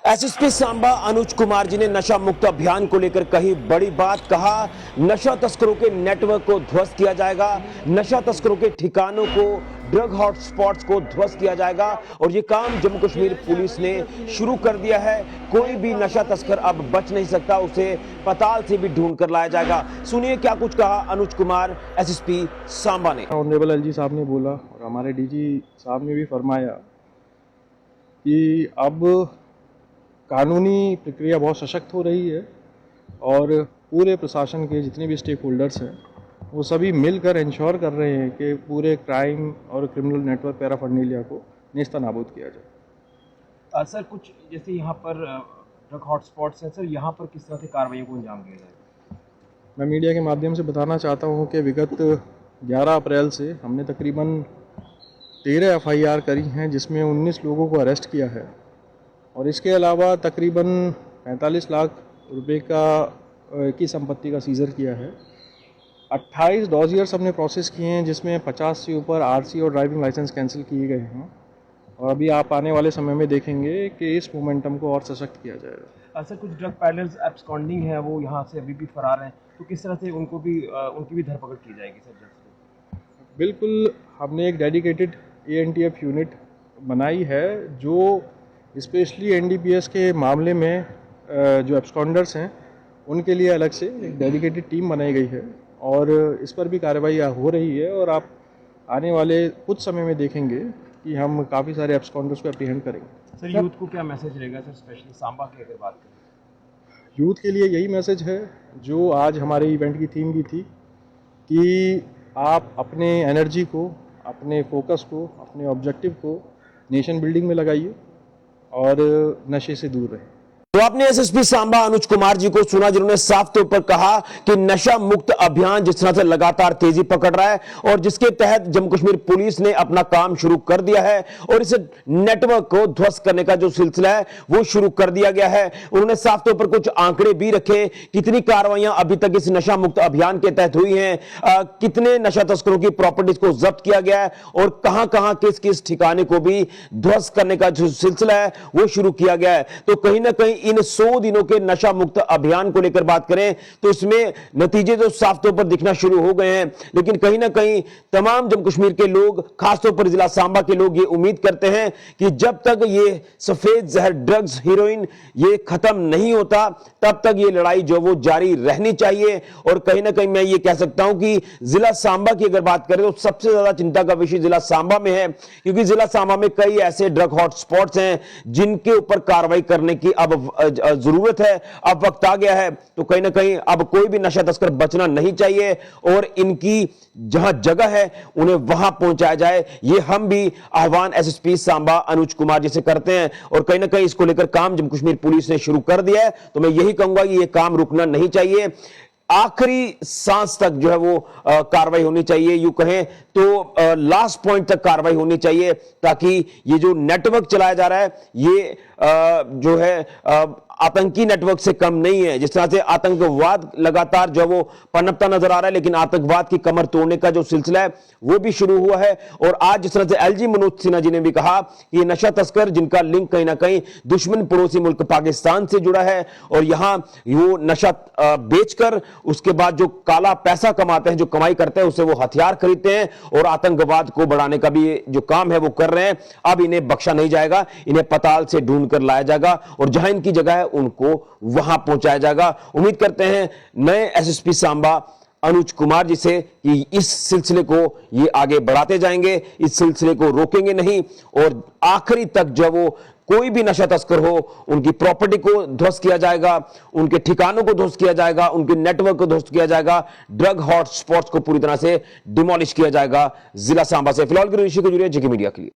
SSP Samba Anuj Kumar ji ने नशा मुक्त अभियान को लेकर कही बड़ी बात। कहा नशा तस्करों के नेटवर्क को ध्वस्त किया जाएगा, नशा तस्करों के ठिकानों को, ड्रग हॉटस्पॉट्स को ध्वस्त किया जाएगा और ये काम जम्मू कश्मीर पुलिस ने शुरू कर दिया है। कोई भी नशा तस्कर अब बच नहीं सकता, उसे पताल से भी ढूंढ कर लाया जाएगा। सुनिए क्या कुछ कहा अनुज कुमार एसएसपी सांबा ने। ऑनरेबल एलजी साहब ने बोला और हमारे डीजी साहब ने भी फरमाया कि अब कानूनी प्रक्रिया बहुत सशक्त हो रही है और पूरे प्रशासन के जितने भी स्टेक होल्डर्स हैं वो सभी मिलकर इंश्योर कर रहे हैं कि पूरे क्राइम और क्रिमिनल नेटवर्क पैराफर्नीलिया को नेस्तनाबूद किया जाए। सर कुछ जैसे यहाँ पर ड्रग हॉटस्पॉट्स हैं, सर यहाँ पर किस तरह से कार्रवाइयों को अंजाम दिया जाए? मैं मीडिया के माध्यम से बताना चाहता हूँ कि विगत 11 अप्रैल से हमने तकरीबन 13 FIR करी हैं जिसमें 19 लोगों को अरेस्ट किया है और इसके अलावा तकरीबन 45 लाख रुपए की संपत्ति का सीज़र किया है। 28 डॉजियर्स हमने प्रोसेस किए हैं जिसमें 50 से ऊपर RC और ड्राइविंग लाइसेंस कैंसिल किए गए हैं और अभी आप आने वाले समय में देखेंगे कि इस मोमेंटम को और सशक्त किया जाएगा। सर कुछ ड्रग पैडलर्स एब्सकॉन्डिंग है, वो यहाँ से अभी भी फरार हैं, तो किस तरह से उनकी भी धरपकड़ की जाएगी सर? जल्द बिल्कुल, हमने एक डेडिकेटेड ANTF यूनिट बनाई है जो स्पेशली NDPS के मामले में जो एब्सकॉन्डर्स हैं उनके लिए अलग से एक डेडिकेटेड टीम बनाई गई है और इस पर भी कार्रवाई हो रही है और आप आने वाले कुछ समय में देखेंगे कि हम काफ़ी सारे एब्सकॉन्डर्स को एप्रीहेंड करेंगे। सर यूथ को क्या मैसेज रहेगा सर, स्पेशली सांबा की अगर बात करें? यूथ के लिए यही मैसेज है जो आज हमारे इवेंट की थीम भी थी कि आप अपने एनर्जी को, अपने फोकस को, अपने ऑब्जेक्टिव को नेशन बिल्डिंग में लगाइए और नशे से दूर रहें। तो आपने एसएसपी सांबा अनुज कुमार जी को सुना जिन्होंने साफ तौर पर कहा कि नशा मुक्त अभियान जिस तरह से लगातार तेजी पकड़ रहा है और जिसके तहत जम्मू कश्मीर पुलिस ने अपना काम शुरू कर दिया है और इस नेटवर्क को ध्वस्त करने का जो सिलसिला है वो शुरू कर दिया गया है। उन्होंने साफ तौर पर कुछ आंकड़े भी रखे, कितनी कार्रवाइयां अभी तक इस नशा मुक्त अभियान के तहत हुई हैं, कितने नशा तस्करों की प्रॉपर्टीज को जब्त किया गया है और कहां कहां किस किस ठिकाने को भी ध्वस्त करने का जो सिलसिला है वो शुरू किया गया है। तो कहीं ना कहीं इन 100 दिनों के नशा मुक्त अभियान को लेकर बात करें तो इसमें नतीजे तो साफ तौर पर दिखना शुरू हो गए हैं, लेकिन कहीं ना कहीं तमाम जम्मू कश्मीर के लोग, खासतौर पर जिला सांबा के लोग ये उम्मीद करते हैं कि जब तक ये सफेद जहर ड्रग्स, हीरोइन ये खत्म नहीं होता तब तक ये लड़ाई जो वो जारी रहनी चाहिए। और कहीं ना कहीं मैं ये कह सकता हूं कि जिला सांबा की अगर बात करें तो सबसे ज्यादा चिंता का विषय जिला सांबा में है, क्योंकि जिला सांबा में कई ऐसे ड्रग हॉटस्पॉट्स हैं जिनके ऊपर कार्रवाई करने की अब जरूरत है, अब वक्त आ गया है। तो कहीं ना कहीं अब कोई भी नशा तस्कर बचना नहीं चाहिए और इनकी जहां जगह है उन्हें वहां पहुंचाया जाए। ये हम भी आह्वान एसएसपी सांबा अनुज कुमार जी से करते हैं और कहीं ना कहीं इसको लेकर काम जम्मू कश्मीर पुलिस ने शुरू कर दिया है। तो मैं यही कहूंगा कि यह काम रुकना नहीं चाहिए, आखिरी सांस तक जो है वो कार्रवाई होनी चाहिए। यूं कहें तो लास्ट पॉइंट तक कार्रवाई होनी चाहिए ताकि ये जो नेटवर्क चलाया जा रहा है ये जो है आतंकी नेटवर्क से कम नहीं है। जिस तरह से आतंकवाद लगातार जो वो पनपता नजर आ रहा है, लेकिन आतंकवाद की कमर तोड़ने का जो सिलसिला है वो भी शुरू हुआ है। और आज जिस तरह से LG मनोज सिन्हा जी ने भी कहा कि ये नशा तस्कर जिनका लिंक कहीं ना कहीं दुश्मन पड़ोसी मुल्क पाकिस्तान से जुड़ा है और यहां वो नशा बेचकर उसके बाद जो काला पैसा कमाते हैं, जो कमाई करते हैं, उससे वो हथियार खरीदते हैं और आतंकवाद को बढ़ाने का भी जो काम है वो कर रहे हैं। अब इन्हें बख्शा नहीं जाएगा, इन्हें पताल से ढूंढ कर लाया जाएगा और जहां इनकी जगह है उनको वहां पहुंचाया जाएगा। उम्मीद करते हैं नए एसएसपी सांबा अनुज कुमार जी से कि इस सिलसिले को ये आगे बढ़ाते जाएंगे, इस सिलसिले को रोकेंगे नहीं और आखिरी तक जब वो कोई भी नशा तस्कर हो उनकी प्रॉपर्टी को ध्वस्त किया जाएगा, उनके ठिकानों को ध्वस्त किया जाएगा, उनके नेटवर्क को ध्वस्त किया जाएगा, ड्रग हॉटस्पॉट्स को पूरी तरह से डिमोलिश किया जाएगा जिला सांबा से। फिलहाल की ऋषि को जुड़िए जेके मीडिया के लिए।